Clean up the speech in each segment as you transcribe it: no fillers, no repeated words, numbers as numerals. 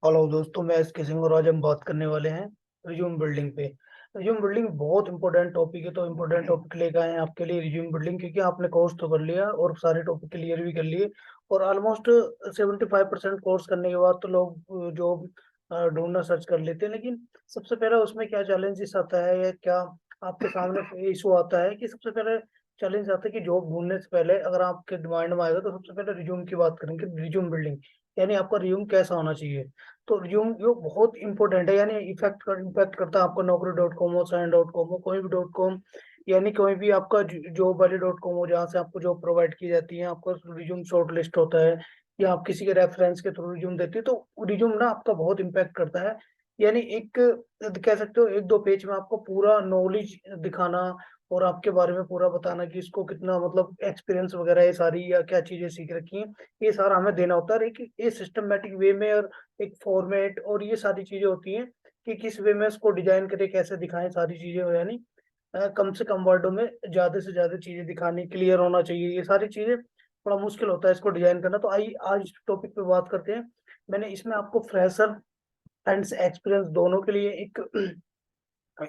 Hello दोस्तों, मैं S के सिंह और आज हम बात करने वाले हैं रिज्यूम बिल्डिंग पे। रिज्यूम बिल्डिंग बहुत इंपॉर्टेंट टॉपिक है, तो इम्पोर्टेंट टॉपिक लेकर आए हैं आपके लिए रिज्यूम बिल्डिंग, क्योंकि आपने कोर्स तो कर लिया और सारे टॉपिक क्लियर भी कर लिए। और ऑलमोस्ट 75% कोर्स करने के बाद तो लोग जॉब ढूंढना सर्च कर लेते हैं। लेकिन सबसे पहले उसमें क्या चैलेंजेस आता है या क्या आपके सामने इशू आता है कि सबसे पहले चैलेंज आता है कि जॉब ढूंढने से पहले अगर आपके डिमांड में आएगा तो सबसे पहले रिज्यूम की बात करेंगे। रिज्यूम बिल्डिंग यानी आपका रिज्यूम कैसा होना चाहिए। तो रिज्यूम जो बहुत इंपॉर्टेंट है, यानी इफेक्ट करता है आपका Naukri.com हो, Sign.com हो, कोई भी डॉट कॉम, यानी कोई भी आपका जॉब वाली .com हो जहाँ से आपको जॉब प्रोवाइड की जाती है। आपका रिज्यूम शॉर्ट लिस्ट होता है या आप किसी के रेफरेंस के थ्रू रिज्यूम देती है, तो रिज्यूम ना आपका बहुत इम्पैक्ट करता है। यानी एक कह सकते हो एक दो पेज में आपको पूरा नॉलेज दिखाना और आपके बारे में पूरा बताना कि इसको कितना मतलब एक्सपीरियंस वगैरह ये सारी या क्या चीजें सीख रखी हैं, ये सारा हमें देना होता है। और एक ये सिस्टमेटिक वे में और एक फॉर्मेट और ये सारी चीजें होती हैं कि किस वे में इसको डिजाइन करें, कैसे दिखाएं सारी चीजें। यानी कम से कम वर्डों में ज्यादा से ज्यादा चीजें दिखानी, क्लियर होना चाहिए, ये सारी चीजें बड़ा मुश्किल होता है इसको डिजाइन करना। तो आइए आज टॉपिक पे बात करते हैं। मैंने इसमें आपको फ्रेशर एंड एक्सपीरियंस दोनों के लिए एक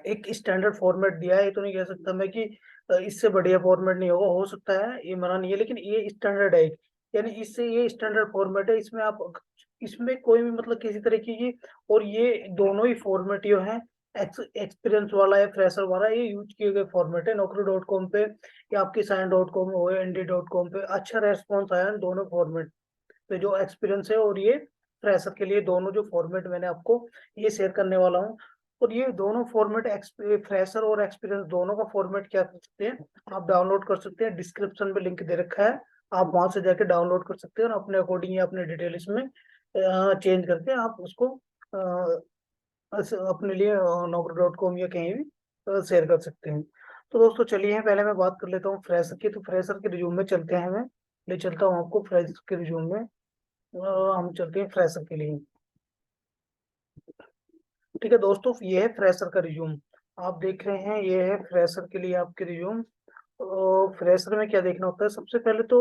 एक स्टैंडर्ड फॉर्मेट दिया है। ये तो नहीं कह सकता मैं कि इससे बढ़िया फॉर्मेट नहीं होगा, हो सकता है, ये मना नहीं है, लेकिन ये स्टैंडर्ड है। यानी इससे ये स्टैंडर्ड फॉर्मेट है, इसमें आप इसमें कोई भी मतलब किसी तरह की और ये दोनों ही फॉर्मेट जो है एक्सपीरियंस वाला है, फ्रेशर वाला, ये यूज किए गए फॉर्मेट है। Naukri.com पे या आपकी Sign.com हो या Indeed.com पे अच्छा रेस्पॉन्स आया है दोनों फॉर्मेट पे, जो एक्सपीरियंस है और ये फ्रेशर के लिए दोनों जो फॉर्मेट मैंने आपको ये शेयर करने वाला हूँ। और ये दोनों फॉर्मेट फ्रेशर और एक्सपीरियंस दोनों का फॉर्मेट क्या कर सकते हैं, आप डाउनलोड कर सकते हैं। डिस्क्रिप्शन में लिंक दे रखा है, आप वहां से जाके डाउनलोड कर सकते हैं और अपने अकॉर्डिंग या अपने डिटेल इसमें चेंज करके आप उसको अपने लिए Naukri.com या कहीं भी शेयर कर सकते हैं। तो दोस्तों चलिए पहले मैं बात कर लेता हूँ फ्रेशर की। तो फ्रेशर के रिज्यूम में चलते हैं, मैं ले चलता हूँ आपको फ्रेशर के रिज्यूम में। हम चलते हैं फ्रेशर के लिए। ठीक है दोस्तों, ये है फ्रेशर का रिज्यूम, आप देख रहे हैं, ये है फ्रेशर के लिए आपके रिज्यूम। तो फ्रेशर में क्या देखना होता है, सबसे पहले तो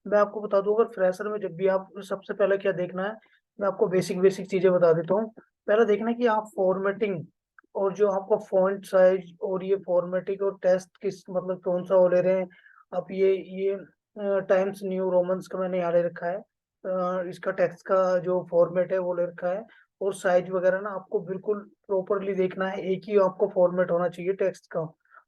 मैं आपको बता दूं, अगर फ्रेशर में जब भी आप सबसे पहले क्या देखना है, मैं आपको बेसिक बेसिक चीजें बता देता हूँ। पहला देखना है कि आप फॉर्मेटिंग और जो आपका फॉन्ट साइज और ये फॉर्मेटिंग और टेक्स्ट किस मतलब कौन सा वो ले रहे हैं आप। ये टाइम्स न्यू रोमन्स का मैंने यहाँ ले रखा है। इसका टेक्स्ट का जो फॉर्मेट है वो ले रखा है। और साइज वगैरह ना आपको बिल्कुल प्रॉपरली देखना है, एक ही आपको फॉर्मेट होना चाहिए टेक्स्ट का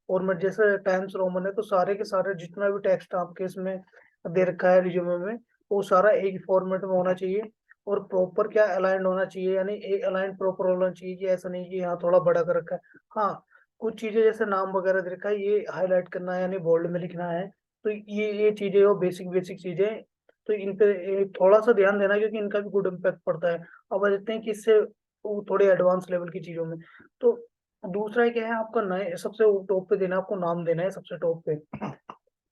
फॉर्मेट। जैसे टाइम्स रोमन है तो सारे के सारे जितना भी टेक्स्ट आपके इसमें दे रखा है रिज्यूमे में, वो सारा एक ही फॉर्मेट में होना चाहिए। और प्रॉपर क्या अलाइंड होना चाहिए, यानी एक अलाइंड प्रॉपर होना चाहिए, कि ऐसा नहीं कि यहाँ थोड़ा बड़ा कर रखा है। हाँ, कुछ चीजें जैसे नाम वगैरह दे रखा है ये हाईलाइट करना है यानी बोल्ड में लिखना है। तो ये चीजें वो बेसिक बेसिक चीजें, तो इन पे थोड़ा सा ध्यान देना, क्योंकि इनका भी गुड इम्पैक्ट पड़ता है। अब आ जाते हैं कि इससे वो थोड़े एडवांस लेवल की चीजों में। तो दूसरा क्या है, आपका नए सबसे टॉप पे देना, आपको नाम देना है सबसे टॉप पे।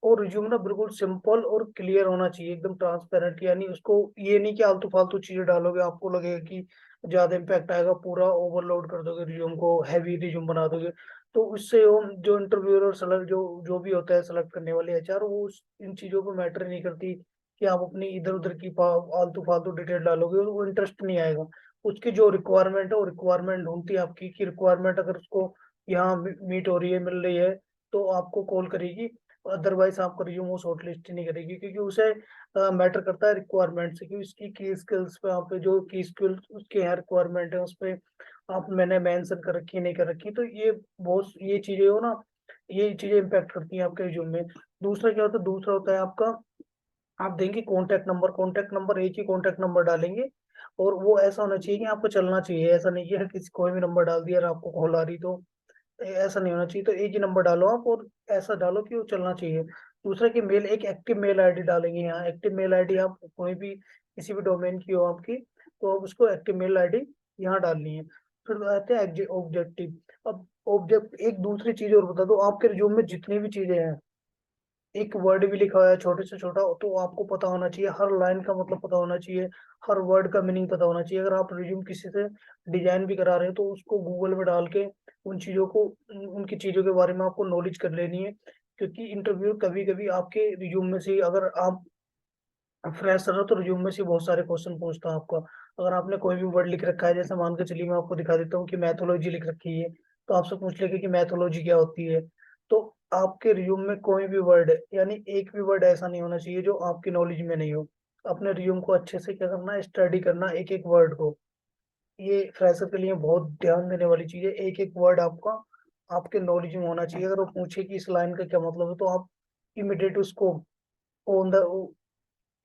और रिज्यूम ना बिल्कुल सिंपल और क्लियर होना चाहिए, एकदम ट्रांसपेरेंट। यानी उसको ये नहीं कि आलतू फालतू चीजें डालोगे आपको लगेगा कि ज्यादा इम्पैक्ट आएगा, पूरा ओवरलोड कर दोगे रिज्यूम को, हैवी रिज्यूम बना दोगे। तो उससे वो जो इंटरव्यूअर और सेलेक्ट जो जो भी होता है सेलेक्ट करने वाले एचआर, वो इन चीजों को मैटर नहीं करती कि आप अपनी इधर उधर की आलतू फालतू डिटेल डालोगे, वो इंटरेस्ट नहीं आएगा। उसकी जो रिक्वायरमेंट है वो रिक्वायरमेंट ढूंढती है आपकी, कि रिक्वायरमेंट अगर उसको यहाँ मीट हो रही है, मिल रही है, तो आपको कॉल करेगी। अदरवाइज आपका रिज्यूम वो शॉर्ट लिस्ट ही नहीं करेगी, क्योंकि उसे मैटर करता है रिक्वायरमेंट से कि उसकी की स्किल्स पे, आप पे जो की स्किल्स उसके यहाँ रिक्वायरमेंट है उस पे आप मैंने मेंशन कर रखी नहीं कर रखी। तो ये बहुत ये चीजें हो ना, ये चीजें इम्पेक्ट करती हैं आपके रिज्यूम में। दूसरा क्या होता है, दूसरा होता है आपका, आप देंगे कॉन्टैक्ट नंबर। कॉन्टैक्ट नंबर एक ही कॉन्टैक्ट नंबर डालेंगे, और वो ऐसा होना चाहिए कि आपको चलना चाहिए। ऐसा नहीं कि किसी कोई भी नंबर डाल दिया और आपको कॉल आ रही, तो ऐसा नहीं होना चाहिए। तो एक ही नंबर डालो आप, और ऐसा डालो कि वो चलना चाहिए। दूसरा कि मेल, एक एक्टिव मेल आईडी डालेंगे यहाँ। एक्टिव मेल आईडी आप कोई भी किसी भी डोमेन की हो आपकी, तो आप उसको एक्टिव मेल आईडी यहाँ डालनी है। फिर आते हैं ऑब्जेक्टिव। अब ऑब्जेक्ट एक दूसरी चीज और बता दो, आपके रिज्यूम में जितनी भी चीजें हैं, एक वर्ड भी लिखा हुआ है छोटे से छोटा, तो आपको पता होना चाहिए, हर लाइन का मतलब पता होना चाहिए, हर वर्ड का मीनिंग पता होना चाहिए। अगर आप रिज्यूम किसी से डिजाइन भी करा रहे हैं तो उसको गूगल में डाल के उन चीजों को, उनकी चीजों के बारे में आपको नॉलेज कर लेनी है। क्योंकि इंटरव्यू कभी कभी आपके रिज्यूम में से ही, अगर आप फ्रेशर है तो रिज्यूम में से बहुत सारे क्वेश्चन पूछता है आपका। अगर आपने कोई भी वर्ड लिख रखा है, जैसे मान के चलिए मैं आपको दिखा देता हूँ कि मैथोलॉजी लिख रखी है, तो आपसे पूछ लेगा कि मैथोलॉजी क्या होती है। तो आपके रिज्यूम में कोई भी वर्ड, यानी एक भी वर्ड ऐसा नहीं होना चाहिए जो आपकी नॉलेज में नहीं हो। अपने रिज्यूम को अच्छे से क्या करना है, स्टडी करना एक एक वर्ड को। ये फ्रेशर के लिए बहुत ध्यान देने वाली चीज है। एक एक वर्ड आपका आपके नॉलेज में होना चाहिए। अगर वो पूछे कि इस लाइन का क्या मतलब है, तो आप इमिडिएट उसको ऑन द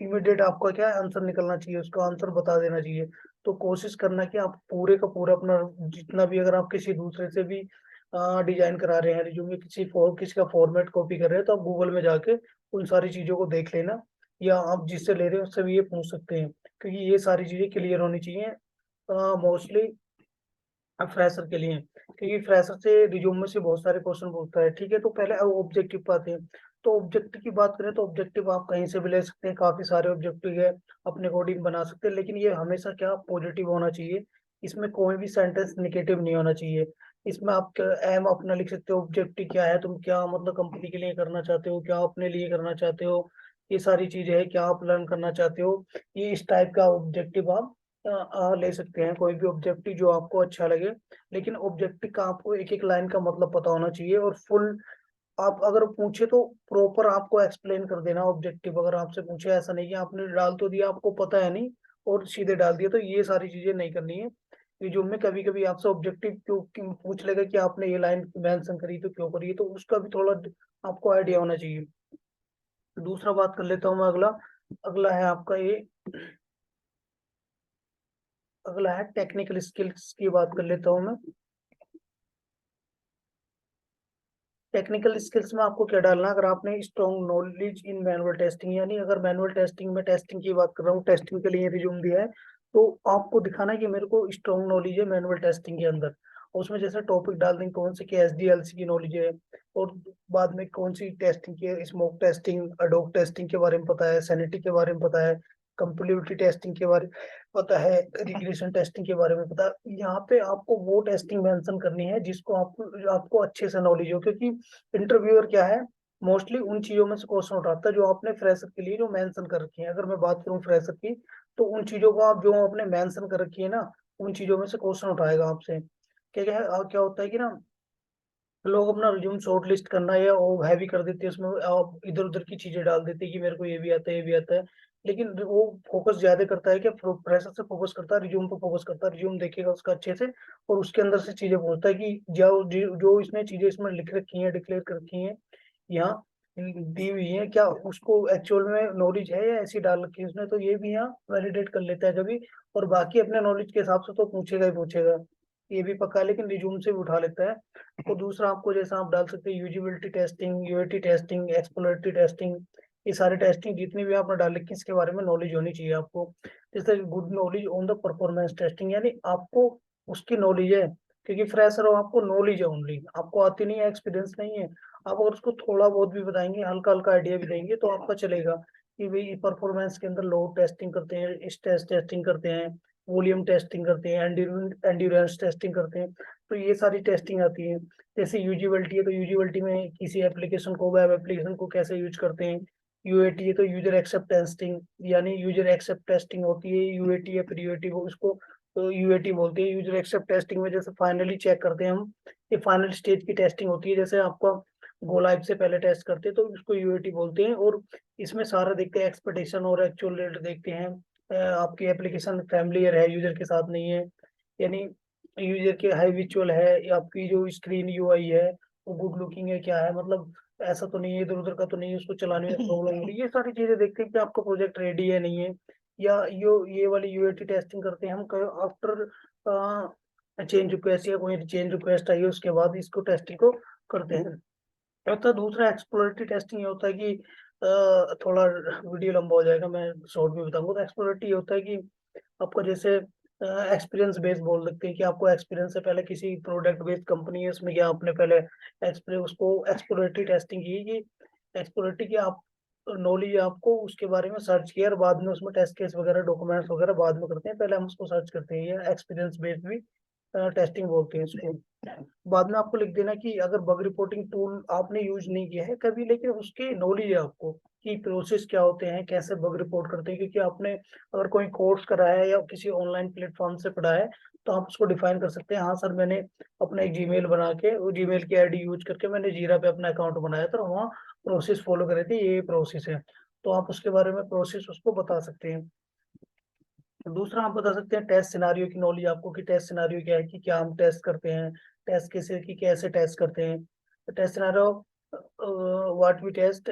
इमिडिएट आपका क्या आंसर निकलना चाहिए, उसका आंसर बता देना चाहिए। तो कोशिश करना कि आप पूरे का पूरा अपना जितना भी, अगर आप किसी दूसरे से भी डिजाइन करा रहे हैं रिज्यूमे, किसी का फॉर्मेट कॉपी कर रहे हैं, तो आप गूगल में जाके उन सारी चीजों को देख लेना, या आप जिससे ले रहे हैं उससे भी ये पूछ सकते हैं, क्योंकि ये सारी चीजें क्लियर होनी चाहिए मोस्टली फ्रेशर के लिए। क्योंकि फ्रेशर से रिज्यूम में से बहुत सारे क्वेश्चन पूछता है। ठीक है, तो पहले ऑब्जेक्टिव पे आते हैं। तो ऑब्जेक्टिव की बात करें तो ऑब्जेक्टिव आप कहीं से भी ले सकते हैं, काफी सारे ऑब्जेक्टिव है, अपने अकॉर्डिंग बना सकते हैं, लेकिन ये हमेशा क्या पॉजिटिव होना चाहिए। इसमें कोई भी सेंटेंस निगेटिव नहीं होना चाहिए। इसमें आप एम अपना लिख सकते हो, ऑब्जेक्टिव क्या है, तुम क्या मतलब कंपनी के लिए करना चाहते हो, क्या अपने लिए करना चाहते हो, ये सारी चीजें है, क्या आप लर्न करना चाहते हो। ये इस टाइप का ऑब्जेक्टिव आप ले सकते हैं, कोई भी ऑब्जेक्टिव जो आपको अच्छा लगे। लेकिन ऑब्जेक्टिव का आपको एक एक लाइन का मतलब पता होना चाहिए, और फुल आप अगर पूछे तो प्रॉपर आपको एक्सप्लेन कर देना ऑब्जेक्टिव। अगर आपसे पूछे, ऐसा नहीं कि आपने डाल तो दिया, आपको पता है नहीं और सीधे डाल दिया, तो ये सारी चीजें नहीं करनी है। रिज्यूम में कभी कभी आपसे ऑब्जेक्टिव क्यों पूछ लेगा कि आपने ये लाइन मेंशन करी तो क्यों करी, तो उसका भी थोड़ा आपको आइडिया होना चाहिए। दूसरा बात कर लेता हूँ मैं, अगला अगला है आपका ये, अगला है टेक्निकल स्किल्स की बात कर लेता हूँ मैं। टेक्निकल स्किल्स में आपको क्या डालना है, अगर आपने strong knowledge in manual testing, यानी अगर मैनुअल टेस्टिंग में, टेस्टिंग की बात कर रहा हूँ, टेस्टिंग के लिए रिज्यूम दिया है, तो आपको दिखाना है कि मेरे को स्ट्रॉन्ग नॉलेज है मैनुअल टेस्टिंग के अंदर। और उसमें जैसे टॉपिक डाल देंगे कौन से की एसडीएलसी की नॉलेज है, और बाद में कौन सी टेस्टिंग की, स्मोक टेस्टिंग, अडोब टेस्टिंग के बारे में पता है, सैनिटी के बारे में पता है, कंप्लीबिलिटी टेस्टिंग के बारे में पता है, रिग्रेशन टेस्टिंग के बारे में पता है। यहाँ पे आपको वो टेस्टिंग मेंशन करनी है जिसको आपको आपको अच्छे से नॉलेज हो, क्योंकि इंटरव्यूअर क्या है, मोस्टली उन चीजों में से क्वेश्चन उठाता है जो आपने फ्रेशर के लिए जो मेंशन कर रखी है। अगर मैं बात करूं फ्रेशर की, तो उन चीजों को आप जो आपने मेंशन कर रखी है ना, उन चीजों में से क्वेश्चन उठाएगा आपसे। क्या क्या है, क्या होता है कि ना, लोग अपना रिज्यूम शॉर्ट लिस्ट करना या वो हैवी कर देते हैं, उसमें आप इधर उधर की चीजें डाल देते हैं कि मेरे को ये भी आता है, ये भी आता है। लेकिन वो फोकस ज्यादा करता है कि प्रेशर से फोकस करता है, रिज्यूम पे फोकस करता है, रिज्यूम देखेगा उसका अच्छे से, और उसके अंदर से चीजें पूछता है कि जो इसने चीजें इसमें लिख रखी हैं, डिक्लेयर कर रखी हैं, यहाँ दी हुई है, क्या उसको एक्चुअल में नॉलेज है या ऐसी डाल रखी है उसने, तो ये भी यहाँ वैलिडेट कर लेता है कभी। और बाकी अपने नॉलेज के हिसाब से तो पूछेगा ही पूछेगा, ये भी पक्का है, लेकिन रिज्यूम से भी उठा लेता है। और दूसरा आपको जैसा आप डाल सकते हैं usability testing, UAT testing, exploratory testing, ये सारे टेस्टिंग जितनी भी आपने डाल रखी है, इसके बारे में नॉलेज होनी चाहिए आपको। जैसे good knowledge on the performance testing, यानी आपको उसकी नॉलेज है, क्योंकि फ्रेशर हो, आपको नॉलेज है ओनली, आपको आती नहीं है, एक्सपीरियंस नहीं है। आप अगर उसको थोड़ा बहुत भी बताएंगे, हल्का हल्का आइडिया भी देंगे, तो आपका चलेगा कि भाई परफॉर्मेंस के अंदर लोड टेस्टिंग करते हैं, स्ट्रेस टेस्टिंग करते हैं, वॉल्यूम टेस्टिंग करते हैं, एंड्योरेंस टेस्टिंग करते हैं। तो ये सारी टेस्टिंग आती है। जैसे यूजिबिलिटी है, तो यूजिबिलिटी में किसी एप्लीकेशन को, वेब एप्लीकेशन को कैसे यूज करते हैं। यूएटी है तो यूजर एक्सेप्ट टेस्टिंग, यानी यूजर एक्सेप्ट टेस्टिंग होती है। यूएटी है, फिर यूएटी वो उसको तो यूएटी बोलते हैं। यूजर एक्सेप्ट टेस्टिंग में जैसे फाइनली चेक करते हैं हम, ये फाइनल स्टेज की टेस्टिंग होती है, जैसे आपका गो लाइव से पहले टेस्ट करते हैं, तो इसको यूएटी बोलते हैं। और इसमें सारा देखते हैं, एक्सपेक्टेशन और एक्चुअल रेट देखते हैं, आपकी एप्लीकेशन फैमिलियर है यूजर के साथ नहीं है, यानी यूजर के हैबिचुअल है, या आपकी जो स्क्रीन यूआई है वो गुड लुकिंग है क्या है, मतलब ऐसा तो नहीं है इधर उधर का तो नहीं है, उसको चलाने में प्रॉब्लम हो रही है। ये सारी चीजें देखते हैं कि आपका प्रोजेक्ट रेडी है नहीं है। या ये वाली यूएटी टेस्टिंग करते हैं हम आफ्टर चेंज रिक्वेस्ट, या कोई चेंज रिक्वेस्ट आई है उसके बाद इसको टेस्टिंग को करते हैं। तो दूसरा एक्सप्लोरेटरी टेस्टिंग ये होता है कि थोड़ा वीडियो लंबा हो जाएगा, मैं शॉर्ट में बताऊंगा। तो एक्सप्लोरेटरी ये होता है कि आपको जैसे एक्सपीरियंस बेस्ड बोल सकते हैं कि आपको एक्सपीरियंस है पहले, किसी प्रोडक्ट बेस्ड कंपनी है उसमें, क्या आपने पहले एक्सपीरियंस, उसको एक्सप्लोरेटरी टेस्टिंग की कि एक्सप्लोरेटरी की आप नॉलेज आपको उसके बारे में सर्च किया, और बाद में उसमें टेस्ट केस वगैरह, डॉक्यूमेंट्स वगैरह बाद में करते हैं, पहले हम उसको सर्च करते हैं। ये एक्सपीरियंस बेस्ड भी टेस्टिंग बोलते हैं इसको। बाद में आपको लिख देना कि अगर बग रिपोर्टिंग टूल आपने यूज नहीं किया है कभी, लेकिन उसकी नॉलेज है आपको, कि प्रोसेस क्या होते हैं, कैसे बग रिपोर्ट करते हैं, क्योंकि आपने अगर कोई कोर्स करा है या किसी ऑनलाइन प्लेटफॉर्म से पढ़ा है तो आप उसको डिफाइन कर सकते हैं। हाँ सर, मैंने अपना एक जीमेल बना के, वो जीमेल की आईडी यूज करके मैंने जीरा पे अपना अकाउंट बनाया था, वहाँ प्रोसेस फॉलो करे थे, ये प्रोसेस है। तो आप उसके बारे में प्रोसेस उसको बता सकते हैं। दूसरा आप बता सकते हैं टेस्ट सिनारियो की नॉलेज आपको, कि टेस्ट सिनारियो क्या है, कि क्या हम टेस्ट करते हैं, टेस्ट कैसे, कि कैसे टेस्ट करते हैं। Test scenario, what we test,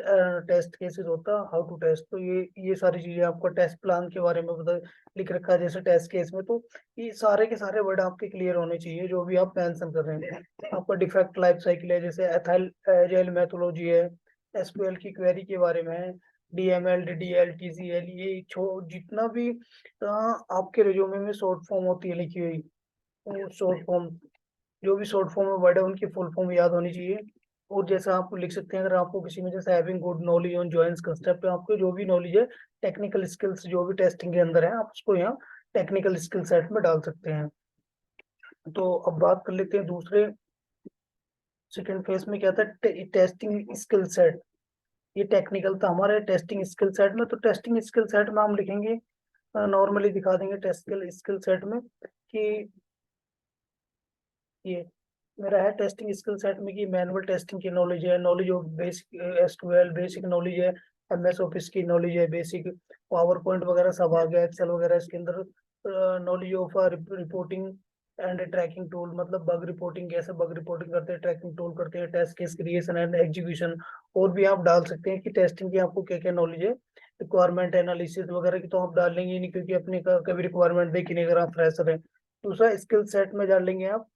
test cases होता, हाउ टू टेस्ट। तो ये सारी चीजें आपको टेस्ट प्लान के बारे में बता लिख रखा है जैसे टेस्ट केस में। तो ये सारे के सारे वर्ड आपके क्लियर होने चाहिए जो भी आप मेंशन कर रहे हैं। आपका डिफेक्ट लाइफ साइकिल है, जैसे एथाइल एजाइल मेथोलॉजी है, एसक्यूएल की क्वेरी के बारे में है, डीएमएल डीडीएल टीसीएल, ये जितना भी आपके रिज्यूमे में शॉर्ट फॉर्म होती है लिखी हुई, वो शॉर्ट फॉर्म, जो भी शॉर्ट फॉर्म में वर्ड है उनकी फुल फॉर्म याद होनी चाहिए। और जैसा आप लिख सकते हैं, अगर आपको किसी में जैसे having good knowledge on joints concept, आपको जो भी नॉलेज है टेक्निकल स्किल्स जो भी टेस्टिंग के अंदर है, आप उसको यहाँ टेक्निकल स्किल सेट में डाल सकते हैं। तो अब बात कर लेते हैं दूसरे सेकंड फेज में क्या था, टेस्टिंग स्किल सेट। ये टेक्निकल था हमारे टेस्टिंग स्किल सेट में। तो टेस्टिंग स्किल सेट में हम लिखेंगे, नॉर्मली दिखा देंगे टेस्टिंग स्किल सेट में कि ये मेरा है टेस्टिंग स्किल सेट में कि मैनुअल टेस्टिंग की नॉलेज है, knowledge of basic SQL basic knowledge है, एमएस ऑफिस की नॉलेज है बेसिक, पावर पॉइंट वगैरह सब आ गया, एक्सेल वगैरह इसके अंदर, knowledge of reporting and tracking tool, मतलब बग रिपोर्टिंग, कैसे बग रिपोर्टिंग करते हैं, ट्रैकिंग टूल करते हैं, test case creation and execution. और भी आप डाल सकते हैं कि टेस्टिंग की आपको क्या क्या नॉलेज है, रिक्वायरमेंट एनालिसिस वगैरह की तो आप डाल लेंगे नहीं, क्योंकि अपने कभी रिक्वायरमेंट देखी नहीं अगर आप फ्रेशर है। दूसरा स्किल सेट में डाल लेंगे आप,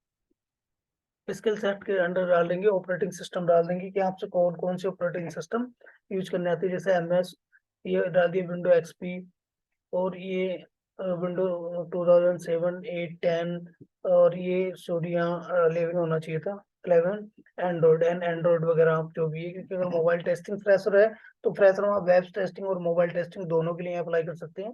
स्किल सेट के अंडर डाल देंगे ऑपरेटिंग सिस्टम डाल देंगे कि आपसे कौन कौन से ऑपरेटिंग सिस्टम यूज करने आती है, जैसे एमएस, ये डाल दिए विंडो एक्सपी, और ये विंडो 2007 8 10, और ये सूर्या 11 होना चाहिए था, 11, एंड्रॉइड एंड एंड्रॉइड वगैरह आप जो भी है, क्योंकि अगर मोबाइल टेस्टिंग फ्रेशर है तो फ्रेशर में आप वेब टेस्टिंग और मोबाइल टेस्टिंग दोनों के लिए अप्लाई कर सकते हैं।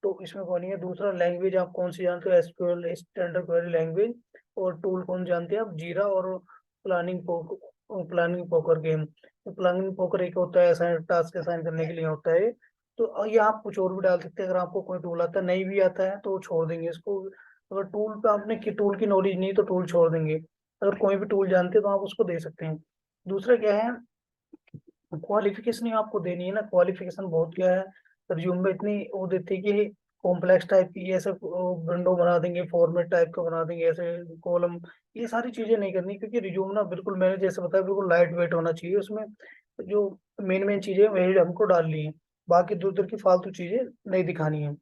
तो इसमें कौन है, दूसरा लैंग्वेज आप कौन सी जानते हो, एसक्यूएल स्टैंडर्ड क्वेरी लैंग्वेज, और टूल कौन जानते हैं आप, जीरा और planning poker game. Planning poker एक होता है असाइन टास्क असाइन करने के लिए होता है। तो ये आप कुछ और भी डाल सकते हैं, अगर आपको कोई टूल आता है, नहीं भी आता है तो छोड़ देंगे इसको। अगर टूल पे आपने की टूल की नॉलेज नहीं तो टूल छोड़ देंगे, अगर कोई भी टूल जानते हैं तो आप उसको दे सकते हैं। दूसरा क्या है, क्वालिफिकेशन ही आपको देनी है ना, क्वालिफिकेशन बहुत क्या है, रिज्यूम में इतनी वो देती है कि कॉम्प्लेक्स टाइप की, ऐसे विंडो बना देंगे, फॉर्मेट टाइप का बना देंगे, ऐसे कॉलम, ये सारी चीजें नहीं करनी, क्योंकि रिज्यूम ना बिल्कुल मैंने जैसे बताया बिल्कुल लाइट वेट होना चाहिए, उसमें जो मेन मेन चीजें वही हमको डालनी है, बाकी दूर दूर की फालतू चीजें नहीं दिखानी है।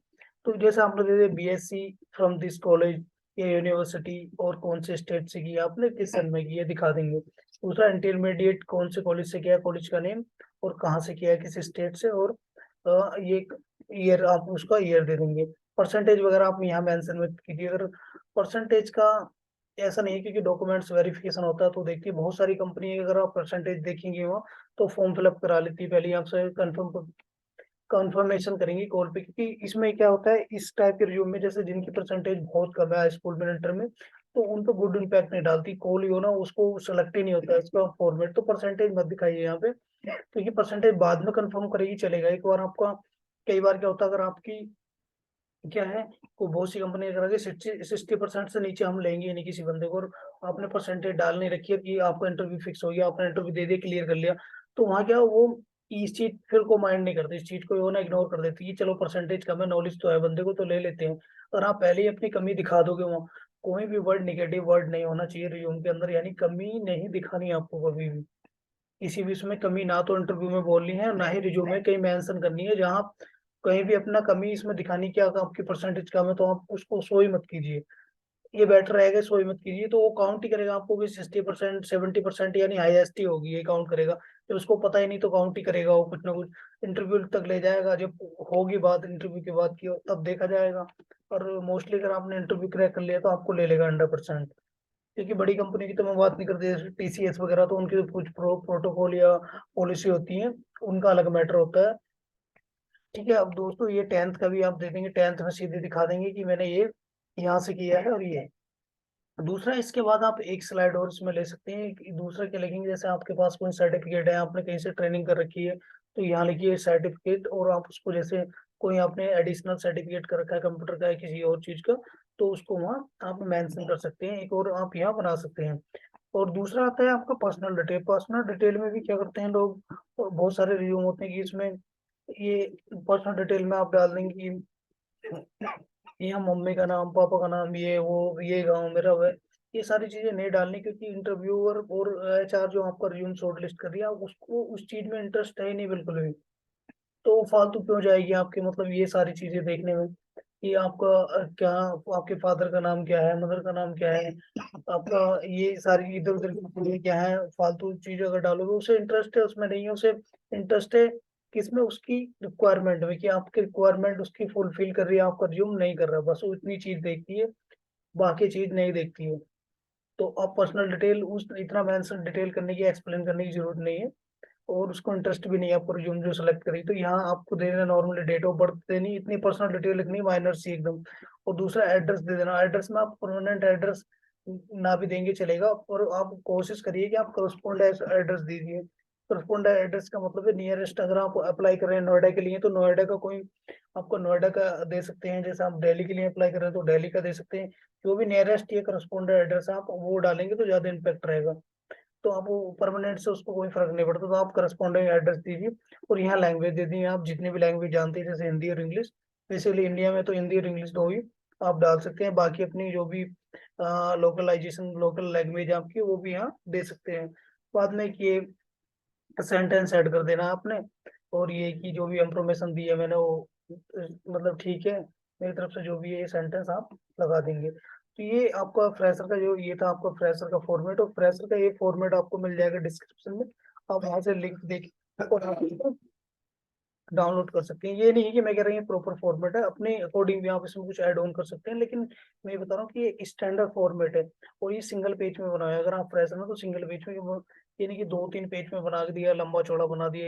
तो जैसे आपने दे दिया बीएससी फ्रॉम दिस कॉलेज या यूनिवर्सिटी, और कौन से स्टेट से की आपने, किस सन में की है दिखा देंगे। दूसरा इंटरमीडिएट कौन से कॉलेज से किया, कॉलेज का नेम, और कहाँ से किया है, किस स्टेट से, और ये ईयर आप उसका ईयर दे देंगे। परसेंटेज वगैरह आप यहाँ मेंशन मत कीजिए, अगर परसेंटेज का ऐसा नहीं है, क्योंकि डॉक्यूमेंट्स वेरिफिकेशन होता है तो देखिए बहुत सारी कंपनी अगर आप परसेंटेज देखेंगे वहाँ तो फॉर्म फिलअप करा लेती है, पहले ही आपसे कंफर्मेशन करेंगे कॉल पे, क्योंकि इसमें क्या होता है इस टाइप के रिज्यूम में, जैसे जिनकी परसेंटेज बहुत कम है स्कूल में इंटर में, तो उन पर गुड इम्पैक्ट नहीं डालती, कॉल ही हो ना उसको सेलेक्ट ही नहीं होता है इसका फॉर्मेट, तो परसेंटेज मत दिखाइए यहाँ पे, क्योंकि परसेंटेज बाद में कंफर्म करेगी चलेगा, एक बार आपका, कई बार क्या होता है अगर आपकी क्या है, को बहुत सी कंपनी अगर 60% से नीचे हम लेंगे ही नहीं किसी बंदे को, और आपने परसेंटेज डाल नहीं रखी है कि आपका इंटरव्यू फिक्स हो गया, आपने इंटरव्यू दे दिया क्लियर कर लिया, तो वहाँ क्या वो इस चीज फिर को माइंड नहीं करते, इस चीज को वो ना इग्नोर कर देती है कि चलो परसेंटेज कम है, नॉलेज तो है बंदे को तो ले लेते हैं। और आप पहले ही अपनी कमी दिखा दोगे वहाँ, कोई भी वर्ड निगेटिव वर्ड नहीं होना चाहिए रिज्यूम के अंदर, यानी कमी नहीं दिखानी है आपको कभी भी, किसी भी उसमें कमी ना तो इंटरव्यू में बोलनी है, ना ही रिज्यूम में कहीं मेंशन करनी है, जहाँ कहीं भी अपना कमी इसमें दिखानी क्या आपकी परसेंटेज कम है तो आप उसको शो ही मत कीजिए, ये बेटर रहेगा, शो ही मत कीजिए, तो वो काउंट ही करेगा आपको कि 60% 70% यानी हाईएस्ट ही होगी, ये काउंट करेगा, जब उसको पता ही नहीं तो काउंट ही करेगा वो, कुछ ना कुछ इंटरव्यू तक ले जाएगा, जब होगी बात इंटरव्यू के बाद की तब देखा जाएगा। और मोस्टली अगर आपने इंटरव्यू क्रैक कर लिया तो आपको ले लेगा 100%, क्योंकि बड़ी कंपनी की तो मैं बात नहीं करती, जैसे टीसीएस वगैरह, तो उनकी तो कुछ प्रोटोकॉल या पॉलिसी होती है, उनका अलग मैटर होता है। ठीक है, अब दोस्तों ये 10th का भी आप दे देंगे, 10th में सीधे दिखा देंगे कि मैंने ये यहाँ से किया है, और ये दूसरा, इसके बाद आप एक स्लाइड और इसमें ले सकते हैं, दूसरा क्या लिखेंगे, जैसे आपके पास कोई सर्टिफिकेट है, आपने कहीं से ट्रेनिंग कर रखी है, तो यहाँ लिखिए सर्टिफिकेट, और आप उसको जैसे कोई आपने एडिशनल सर्टिफिकेट कर रखा है कंप्यूटर का या किसी और चीज का, तो उसको वहाँ आप मेंशन कर सकते हैं, एक और आप यहाँ बना सकते हैं। और दूसरा आता है आपका पर्सनल डिटेल। पर्सनल डिटेल में भी क्या करते हैं लोग, बहुत सारे रिज्यूम होते हैं कि इसमें ये पर्सनल डिटेल में आप डाल देंगे कि यहाँ मम्मी का नाम, पापा का नाम, ये वो, ये गांव मेरा वह, ये सारी चीजें नहीं डालनी, क्योंकि इंटरव्यूअर और एचआर जो आपका रिज्यूम शॉर्टलिस्ट कर रही है, उसको उस चीज में इंटरेस्ट है ही नहीं बिल्कुल भी। तो वो फालतू क्यों जाएगी आपके, मतलब ये सारी चीजें देखने में कि आपका क्या, आपके फादर का नाम क्या है, मदर का नाम क्या है, आपका ये सारी इधर उधर की चीजें क्या है, फालतू चीजें अगर डालोगे, उसे इंटरेस्ट है उसमें नहीं है, उसे इंटरेस्ट है किसमें, उसकी रिक्वायरमेंट में, कि आपकी रिक्वायरमेंट उसकी फुलफिल कर रही है, आपका रिज्यूम नहीं कर रहा, बस वो इतनी चीज देखती है, बाकी चीज नहीं देखती है। तो आप पर्सनल डिटेल उस इतना मेंशन डिटेल करने की, एक्सप्लेन करने की जरूरत नहीं है, और उसको इंटरेस्ट भी नहीं है आपको रिज्यूम जो सेलेक्ट करी, तो यहाँ आपको दे देना नॉर्मली डेट ऑफ बर्थ देनी, इतनी पर्सनल डिटेल लिखनी माइनर सी एकदम। और दूसरा एड्रेस दे देना। एड्रेस में आप परमानेंट एड्रेस ना भी देंगे चलेगा, और आप कोशिश करिए कि आप करस्पोंड एड्रेस दीजिए। करस्पोंड एड्रेस का मतलब है नियरेस्ट, अगर आप अप्लाई कर रहे हैं नोएडा के लिए, तो नोएडा का कोई आपको नोएडा का दे सकते हैं, जैसे आप दिल्ली के लिए अप्लाई कर रहे हैं तो दिल्ली का दे सकते हैं। जो भी नियरेस्ट ये करस्पोंड एड्रेस है आप वो डालेंगे तो ज्यादा इम्पेक्ट रहेगा। तो आप वो परमानेंट से उसको कोई फर्क नहीं पड़ता, तो आप करस्पॉन्डिंग एड्रेस दीजिए। और यहाँ लैंग्वेज दे दी, आप जितनी भी लैंग्वेज जानते हैं जैसे हिंदी और इंग्लिश, बेसिकली इंडिया में तो हिंदी और इंग्लिश दो ही आप डाल सकते हैं, बाकी अपनी जो भी लोकलाइजेशन लोकल लैंग्वेज आपकी वो भी यहाँ दे सकते हैं। बाद में कि ये सेंटेंस ऐड कर देना आपने, और ये कि जो भी इंफॉर्मेशन दी है मैंने वो मतलब ठीक है, मेरी तरफ से जो भी है ये सेंटेंस आप लगा देंगे। तो ये आपका फ्रेशर का जो ये था आपका फ्रेशर का फॉर्मेट, और फ्रेशर का ये फॉर्मेट आपको मिल जाएगा डिस्क्रिप्शन में, आप वहां से लिंक देख और आप इसको डाउनलोड कर सकते हैं। ये नहीं है कि मैं कह रही हूँ प्रॉपर फॉर्मेट है, अपने अकॉर्डिंग भी आप इसमें कुछ ऐड ऑन कर सकते हैं, लेकिन मैं ये बता रहा हूँ कि ये स्टैंडर्ड फॉर्मेट है, और ये सिंगल पेज में बनाया है। अगर आप फ्रेशर में तो सिंगल पेज में, ये नहीं कि 2-3 पेज में बना दिया, लंबा चौड़ा बना दिया,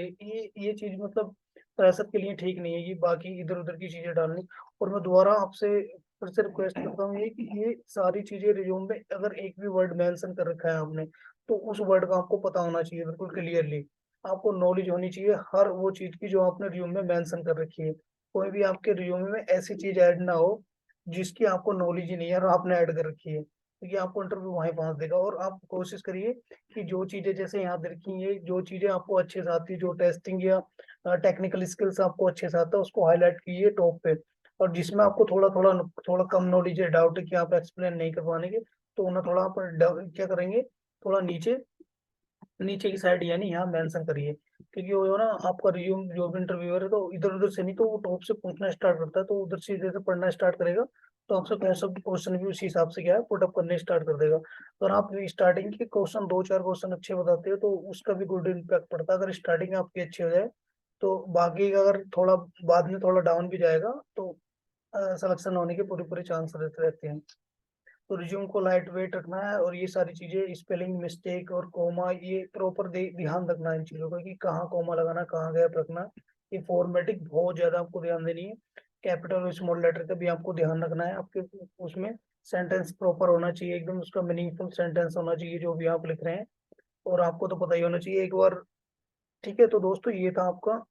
ये चीज मतलब फ्रेशर के लिए ठीक नहीं है, ये बाकी इधर उधर की चीजें डालनी। और मैं दोबारा आपसे फिर से रिक्वेस्ट करता हूँ ये कि ये सारी चीजें रिज्यूम में अगर एक भी वर्ड मेंशन कर रखा है आपने, तो उस वर्ड का आपको पता होना चाहिए बिल्कुल क्लियरली, आपको नॉलेज होनी चाहिए हर वो चीज की जो आपने रिज्यूम में मेंशन कर रखी है। कोई भी आपके रिज्यूम में ऐसी चीज ऐड ना हो जिसकी आपको नॉलेज ही नहीं है और आपने ऐड कर रखी है, क्योंकि आपको इंटरव्यू वहीं पहुंच देगा। और आप कोशिश करिए कि जो चीजें जैसे यहाँ दे रखी है, जो चीजें आपको अच्छे से आती है, जो टेस्टिंग या टेक्निकल स्किल्स आपको अच्छे से आता है, उसको हाईलाइट कीजिए टॉप पे। और जिसमें आपको थोड़ा थोड़ा थोड़ा कम नॉलेज है, डाउट है कि आप एक्सप्लेन नहीं कर पाएंगे, तो उन्हें थोड़ा आप क्या करेंगे, थोड़ा नीचे नीचे की साइड यानी यहाँ मेंशन करिए, क्योंकि वो ना आपका रिज्यूम जो भी इंटरव्यूअर है तो इधर उधर से नहीं, तो वो टॉप से पूछना स्टार्ट करता है, तो उधर से जैसे पढ़ना स्टार्ट करेगा तो आपसे क्वेश्चन क्वेश्चन भी उसी हिसाब से क्या है पुटअप करने स्टार्ट कर देगा। अगर आप स्टार्टिंग के क्वेश्चन 2-4 क्वेश्चन अच्छे बताते हो तो उसका भी गुड इम्पैक्ट पड़ता है, अगर स्टार्टिंग आपकी अच्छी हो जाए तो बाकी का अगर थोड़ा बाद में थोड़ा डाउन भी जाएगा तो सिलेक्शन होने के पूरे पूरे चांस रहते रहते हैं। तो रिज्यूम को लाइट वेट रखना है, और ये सारी चीजें स्पेलिंग मिस्टेक और कोमा ये प्रॉपर ध्यान रखना है इन चीजों का, कि कहाँ कोमा लगाना, कहाँ गैप रखना। ये फॉर्मेटिंग बहुत ज्यादा आपको ध्यान देनी है। कैपिटल और स्मॉल लेटर का भी आपको ध्यान रखना है आपके उसमें। सेंटेंस प्रॉपर होना चाहिए एकदम, उसका मीनिंगफुल सेंटेंस होना चाहिए जो भी आप लिख रहे हैं, और आपको तो पता ही होना चाहिए एक बार। ठीक है, तो दोस्तों ये था आपका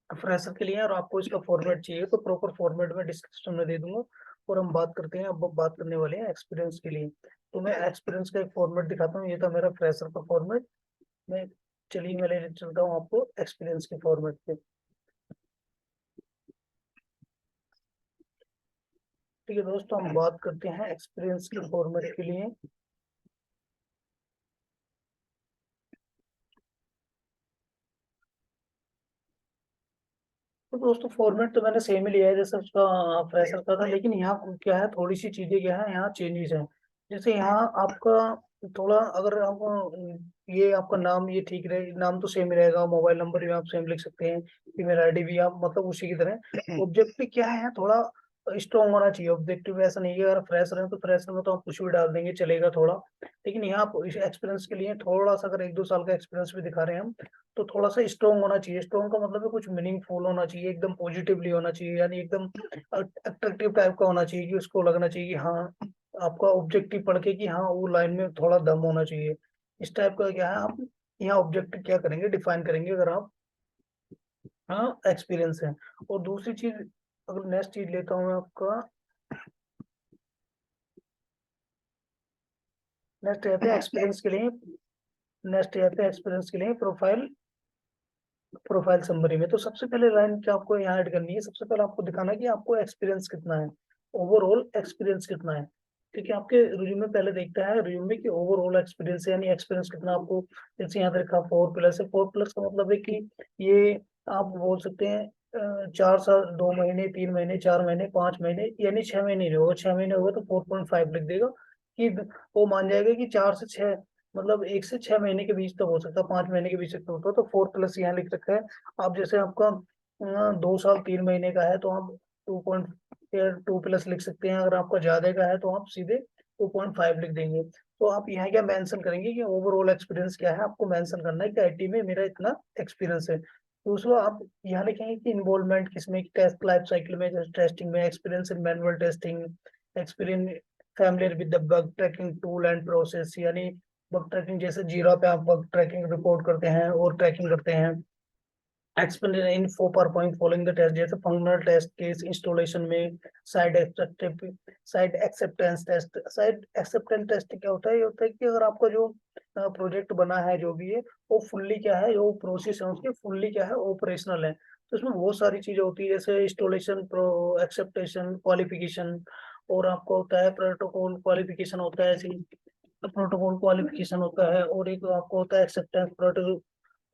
फ्रेशर के लिए, और आपको इसका फॉर्मेट चाहिए तो प्रॉपर फॉर्मेट में डिस्क्रिप्शन में दे दूंगा। और हम बात करते हैं, अब बात करने वाले हैं एक्सपीरियंस के लिए। तो मैं एक्सपीरियंस का एक फॉर्मेट दिखाता हूँ, ये था मेरा फ्रेशर का फॉर्मेट। मैं चलिए मैं लेने चलता हूँ आपको एक्सपीरियंस के फॉर्मेट पे। ठीक है दोस्तों, हम बात करते हैं एक्सपीरियंस के फॉर्मेट के लिए। तो दोस्तों फॉर्मेट तो मैंने सेम ही लिया है जैसे उसका फ्रेशर का था, लेकिन यहाँ क्या है, थोड़ी सी चीजें क्या है यहाँ चेंजेस है। जैसे यहाँ आपका थोड़ा अगर आप ये आपका नाम ये ठीक रहे, नाम तो सेम ही रहेगा, मोबाइल नंबर भी आप सेम लिख सकते हैं, ईमेल आईडी भी आप मतलब उसी की तरह। ऑब्जेक्टिव क्या है, थोड़ा स्ट्रॉन्ग होना चाहिए ऑब्जेक्टिव, ऐसा नहीं है अगर फ्रेशर है तो फ्रेशर में तो आप कुछ भी डाल देंगे चलेगा थोड़ा, लेकिन यहाँ आप इस एक्सपीरियंस के लिए थोड़ा सा, अगर 1-2 साल का एक्सपीरियंस भी दिखा रहे हैं हम, तो थोड़ा सा स्ट्रॉन्ग होना चाहिए। स्ट्रॉन्ग का मतलब है कुछ मीनिंगफुल होना चाहिए, एकदम पॉजिटिवली होना चाहिए, यानी एकदम अट्रैक्टिव टाइप का होना चाहिए, कि उसको लगना चाहिए कि हाँ आपका ऑब्जेक्टिव पढ़ के कि हाँ वो लाइन में थोड़ा दम होना चाहिए। इस टाइप का क्या है, आप यहाँ ऑब्जेक्टिव क्या करेंगे डिफाइन करेंगे, अगर आप हाँ एक्सपीरियंस है। और दूसरी चीज, अगर नेक्स्ट चीज लेता हूँ मैं आपका, नेक्स्ट रहते हैं एक्सपीरियंस के लिए, नेक्स्ट रहते हैं एक्सपीरियंस के लिए प्रोफाइल, प्रोफाइल समरी में। तो सबसे पहले लाइन क्या आपको यहाँ ऐड करनी है, सबसे पहले आपको दिखाना है कि आपको एक्सपीरियंस कितना है, ओवरऑल एक्सपीरियंस कितना है। ठीक है, आपके रिज्यूम में पहले देखता है रिज्यूम में कि ओवरऑल एक्सपीरियंस यानी एक्सपीरियंस कितना आपको। जैसे यहाँ देखा 4+ है, 4+ का मतलब है कि ये आप बोल सकते हैं 4 साल, 2 महीने, 3 महीने, 4 महीने, 5 महीने, यानी 6 महीने नहीं होगा। 6 महीने होगा तो 4.5 लिख देगा कि वो मान जाएगा कि 4 से 6, मतलब 1 से 6 महीने के बीच तक हो सकता है, 5 महीने के बीच तक होता है, तो 4+ यहाँ लिख रखा है। आप जैसे आपका 2 साल 3 महीने का है तो आप 2.2+ लिख सकते हैं। अगर आपका ज्यादा का है तो आप सीधे 2.5 लिख देंगे। तो आप यहाँ क्या मेंशन करेंगे कि ओवरऑल एक्सपीरियंस क्या है, आपको मेंशन करना है कि आईटी में मेरा इतना एक्सपीरियंस है। दूसरा आप यहाँ लिखेंगे कि इन्वॉल्वमेंट किसमें, टेस्ट लाइफ साइकिल में, जैसे टेस्टिंग में, experience in manual testing, experience familiar with the bug tracking tool and process, यानी बग ट्रैकिंग जैसे जीरा पे आप बग ट्रैकिंग रिपोर्ट करते हैं और ट्रैकिंग करते हैं। Expand in for point following the test, जैसे फंक्शनल टेस्ट केस इंस्टॉलेशन में, side acceptive, side acceptance test. Side acceptance test क्या होता है, ये होता है कि अगर आपका जो प्रोजेक्ट बना है जो भी है वो फुल्ली क्या है, जो प्रोसेस है उसकी फुल्ली क्या है, ऑपरेशनल है। तो इसमें बहुत सारी चीजें होती है, जैसे इंस्टॉलेशन, प्रो एक्सेप्टेशन, क्वालिफिकेशन, और आपको होता है प्रोटोकॉल क्वालिफिकेशन होता है, ऐसे प्रोटोकॉल क्वालिफिकेशन होता है, और एक आपको होता है एक्सेप्टेंस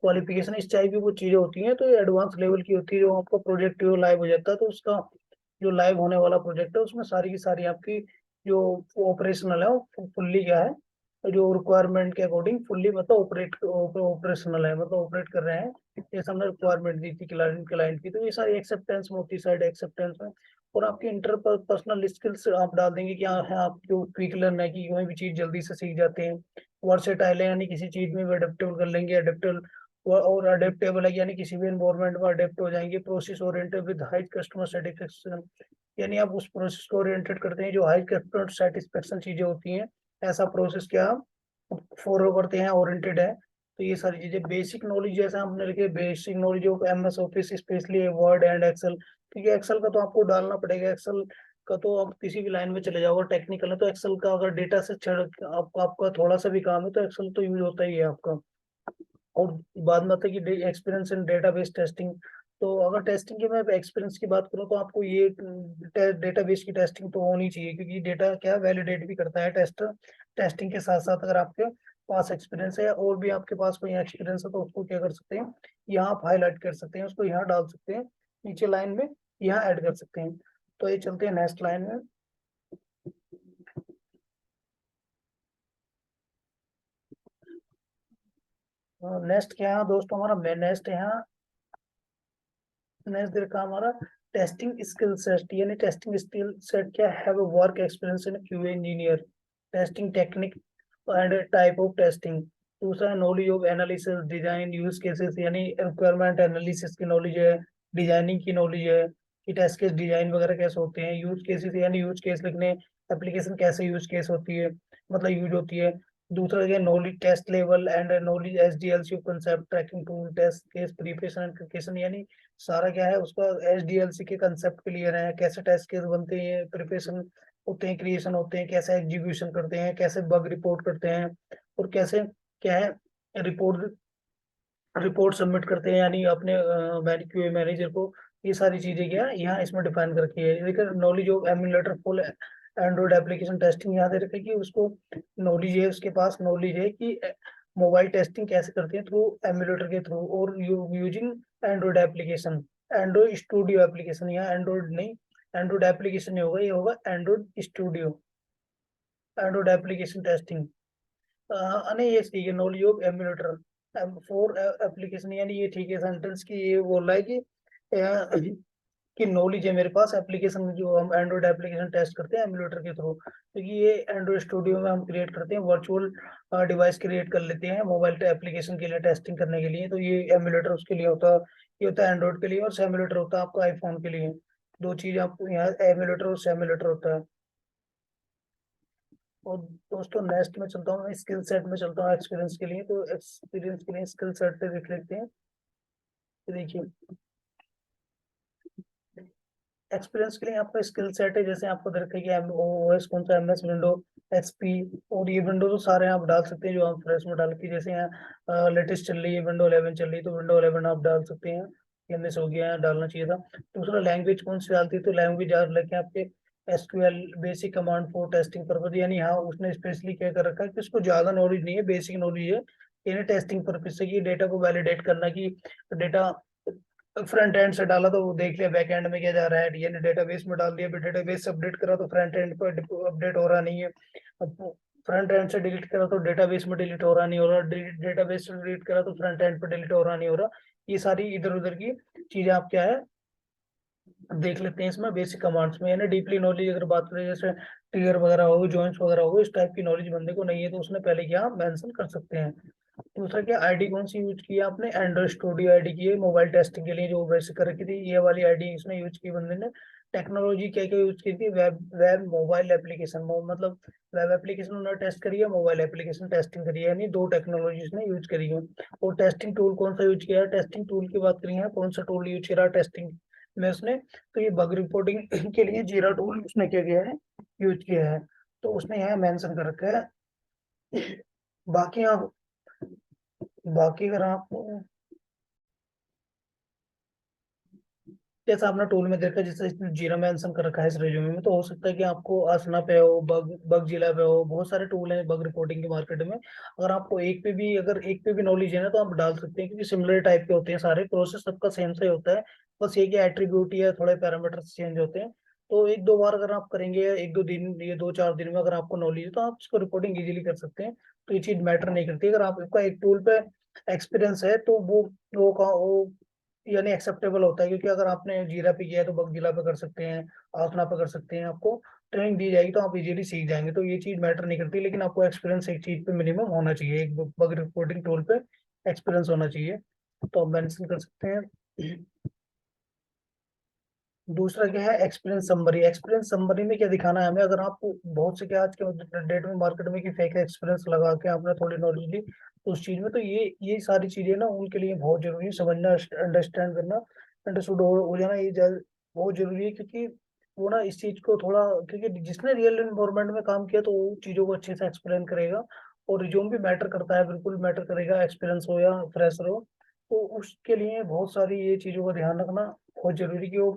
क्वालिफिकेशन। इस टाइप की वो चीजें होती हैं, तो ये एडवांस लेवल की होती है। जो आपका प्रोजेक्ट जो लाइव हो जाता है तो उसका जो लाइव होने वाला प्रोजेक्ट है उसमें सारी की सारी आपकी जो ऑपरेशनल है वो फुल्ली क्या है, जो रिक्वायरमेंट के अकॉर्डिंग फुल्ली मतलब ऑपरेशनल है, मतलब ऑपरेट कर रहे हैं जैसे हमने रिक्वायरमेंट दी थी क्लाइंट क्लाइंट की। तो ये सारी एक्सेप्टेंस में होती है, साइड एक्सेप्टेंस में। और आपकी इंटरपर्सनल स्किल्स आप डाल देंगे कि हाँ है आप जो क्विक लर्न है कि कोई भी चीज जल्दी से सीख जाते हैं। वर्सेटाइल है यानी किसी चीज में भी अडेप्टेबल कर लेंगे, अडेप्टेबल और अडेप्टेबल है यानी किसी भी एनवायरनमेंट में अडेप्ट हो जाएंगे। Process oriented with high customer satisfaction, यानी आप उस प्रोसेस को ओरिएंटेड करते हैं जो हाई कस्टमर सेटिस्फेक्शन चीजें होती हैं, ऐसा प्रोसेस क्या आप फॉलो करते हैं, ओरिएंटेड है। तो ये सारी चीजें बेसिक नॉलेज, जैसे हमने लिखे basic knowledge of MS Office specially Word and Excel. क्योंकि एक्सेल का तो आपको डालना पड़ेगा, एक्सेल का तो आप किसी भी लाइन में चले जाओगे टेक्निकल है तो एक्सेल का अगर डेटा से छड़ आपको आपका थोड़ा सा भी काम है तो एक्सेल तो यूज होता ही है आपका। और बाद में आता है कि एक्सपीरियंस इन डेटाबेस टेस्टिंग। तो अगर टेस्टिंग की मैं एक्सपीरियंस की बात करूँ तो आपको ये डेटाबेस की टेस्टिंग तो होनी चाहिए, क्योंकि डेटा क्या वैलिडेट भी करता है टेस्टर। टेस्टिंग के साथ साथ अगर आपके पास एक्सपीरियंस है और भी आपके पास कोई एक्सपीरियंस है तो उसको क्या कर सकते हैं, यहाँ आप हाईलाइट कर सकते हैं, उसको यहाँ डाल सकते हैं, नीचे लाइन में यहाँ ऐड कर सकते हैं। तो ये चलते हैं नेक्स्ट लाइन में। नेक्स्ट क्या है दोस्तों हमारा, नेक्स्ट यहाँ नेक्स्ट देखा हमारा टेस्टिंग स्किल सेट, यानी टेस्टिंग स्किल सेट क्या है, work experience in QA engineer, testing technique and type of testing. दूसरा knowledge of analysis design use cases, यानी रिक्वायरमेंट एनालिसिस की नॉलेज है, डिजाइनिंग की नॉलेज है कि टेस्ट केस डिजाइन वगैरह कैसे होते हैं, यूज केसेस यानी यूज केस लिखने, एप्लीकेशन कैसे यूज केस होती है, मतलब यूज होती है। दूसरा है knowledge test level and knowledge SDLC concept tracking tool test case preparation and creation, यानी सारा क्या है उसका एसडीएलसी के कंसेप्ट क्लियर है, कैसे टेस्ट केस बनते हैं, प्रिपरेशन होते हैं, क्रिएशन होते हैं, कैसे एग्जीक्यूशन करते हैं, कैसे बग रिपोर्ट करते हैं, और कैसे क्या है रिपोर्ट रिपोर्ट सबमिट करते हैं, यानी अपने क्यूए मैनेजर को। ये सारी चीजें क्या है यहाँ इसमें डिफाइन कर रखी है। लेकिन knowledge of emulator full Android application testing यहाँ दे रखा है कि उसको नॉलेज है, उसके पास नॉलेज है कि मोबाइल टेस्टिंग कैसे करते हैं थ्रू एमुलेटर के थ्रू, और using Android application, Android studio application, यहाँ एंड्रॉइड नहीं, एंड्रॉइड एप्लीकेशन नहीं होगा, ये होगा Android studio, Android application testing. नहीं ये ठीक है, knowledge of emulator for application, यानी ये ठीक है सेंटेंस की, ये बोल रहा है कि कि नॉलेज है मेरे पास एप्लीकेशन में, जो हम एंड्रॉइड एप्लीकेशन टेस्ट करते हैं एमुलेटर के थ्रू, क्योंकि ये एंड्रॉइड स्टूडियो में हम क्रिएट करते हैं, वर्चुअल डिवाइस क्रिएट कर लेते हैं मोबाइल एप्लीकेशन के लिए टेस्टिंग करने के लिए। तो ये एमुलेटर उसके लिए होता है, ये होता है एंड्रॉइड के लिए, और सेमुलेटर होता है आपका आईफोन के लिए। दो चीज आपको यहाँ एमुलेटर और सेमुलेटर होता है। और दोस्तों नेक्स्ट में चलता हूँ, मैं स्किल सेट में चलता हूँ एक्सपीरियंस के लिए। तो एक्सपीरियंस के लिए स्किल सेट पे देख लेते हैं। तो देखिए एक्सपीरियंस के लिए आपका स्किल सेट है, जैसे आपको दे रखा है कि ओएस कौन सा, एमएस, विंडो, एक्सपी, और ये विंडो तो सारे आप डाल सकते हैं जो आप फ्रेश में डाल के, जैसे यहाँ लेटेस्ट चल रही है विंडो 11 चल रही है तो विंडो 11 आप डाल सकते हैं। ये मिस हो गया है, डालना चाहिए था। दूसरा लैंग्वेज कौन सी डालती है, तो लैंग्वेज डाल रखे हैं आपके SQL basic command for testing purpose, यानी हाँ उसने स्पेशली क्या कर रखा है कि उसको ज्यादा नॉलेज नहीं है, बेसिक नॉलेज है, यानी टेस्टिंग पर्पज से कि डेटा को वैलिडेट करना, कि डेटा फ्रंट एंड से डाला तो वो देख लिया बैक एंड में क्या जा रहा है, यानी डेटाबेस में डाल दिया, डेटाबेस से अपडेट करा तो फ्रंट एंड पर अपडेट हो रहा नहीं है, अब फ्रंट एंड से डिलीट करा तो डेटाबेस में डिलीट हो रहा नहीं हो रहा, डेटाबेस से डिलीट करा तो फ्रंट एंड पर डिलीट हो रहा नहीं हो रहा। ये सारी इधर उधर की चीजें आप क्या है देख लेते हैं इसमें बेसिक कमांड्स में, यानी डीपली नॉलेज अगर बात करें जैसे ट्रिगर वगैरह हो, जॉइंट्स वगैरह हो, इस टाइप की नॉलेज बंदे को नहीं है तो उसने पहले क्या मेंशन कर सकते हैं। दूसरा क्या आईडी कौन सी यूज की है आपने, एंड्रॉइड स्टूडियो आईडी की है मोबाइल टेस्टिंग के लिए, जो वैसे कर रखी थी ये वाली आईडी इसने यूज की बंदे ने। टेक्नोलॉजी क्या क्या यूज की थी, वेब वेब मोबाइल एप्लीकेशन, मतलब वेब एप्लीकेशन उन्होंने टेस्ट करी है, मोबाइल एप्लीकेशन टेस्टिंग करी है, यानी दो टेक्नोलॉजीज ने यूज करी है। और टेस्टिंग टूल कौन सा यूज किया है, टेस्टिंग टूल की बात करी है, कौन सा टूल यूज करा टेस्टिंग में उसने, तो ये बग रिपोर्टिंग के लिए जीरा टूल उसने क्या किया है यूज किया है, तो उसने यहाँ मेंशन कर रखा है। बाकी आप बाकी अगर आप जैसा आपने टूल में देखा, जैसे इसमें जीरा मेंशन कर रखा है इस रिज्यूमे में, तो हो सकता है कि आपको आसना पे हो, बग बग जिला पे हो, बहुत सारे टूल हैं बग रिपोर्टिंग के मार्केट में, अगर आपको एक पे भी नॉलेज है ना तो आप डाल सकते हैं, क्योंकि सिमिलर टाइप के होते हैं, सारे प्रोसेस सबका सेम से होता है, बस ये कि एट्रीब्यूट या थोड़े पैरामीटर्स चेंज होते हैं। तो एक दो बार अगर आप करेंगे, एक दो दिन, ये दो चार दिन में अगर आपको नॉलेज है तो आप इसको रिपोर्टिंग इजीली कर सकते हैं। तो ये चीज मैटर नहीं करती, अगर आपका एक टूल पे एक्सपीरियंस है तो वो यानी एक्सेप्टेबल होता है, क्योंकि अगर आपने जीरा पे किया है तो बग जिला पे कर सकते हैं, आसना पे कर सकते हैं, आपको ट्रेनिंग दी जाएगी तो आप इजीली सीख जाएंगे, तो ये चीज मैटर नहीं करती, लेकिन आपको एक्सपीरियंस एक चीज पे मिनिमम होना चाहिए, एक बग रिपोर्टिंग टूल पे एक्सपीरियंस होना चाहिए, तो आप मेंशन कर सकते हैं। दूसरा क्या है एक्सपीरियंस समरी, एक्सपीरियंस समरी में क्या दिखाना है हमें, अगर आपको बहुत से क्या आज के डेट में मार्केट में कि फेक एक्सपीरियंस लगा के आपने थोड़ी नॉलेज ली तो उस चीज में, तो ये सारी चीजें ना उनके लिए बहुत जरूरी है समझना, अंडरस्टैंड करना, अंडरस्टूड हो जाना, बहुत जरूरी है, क्योंकि वो ना इस चीज को थोड़ा, क्योंकि जिसने रियल एनवायरमेंट में काम किया तो वो चीजों को अच्छे से एक्सप्लेन करेगा, और रिज्यूम भी मैटर करता है, बिल्कुल मैटर करेगा, एक्सपीरियंस हो या फ्रेशर हो, तो उसके लिए बहुत सारी ये चीजों का ध्यान रखना बहुत जरूरी, कि वो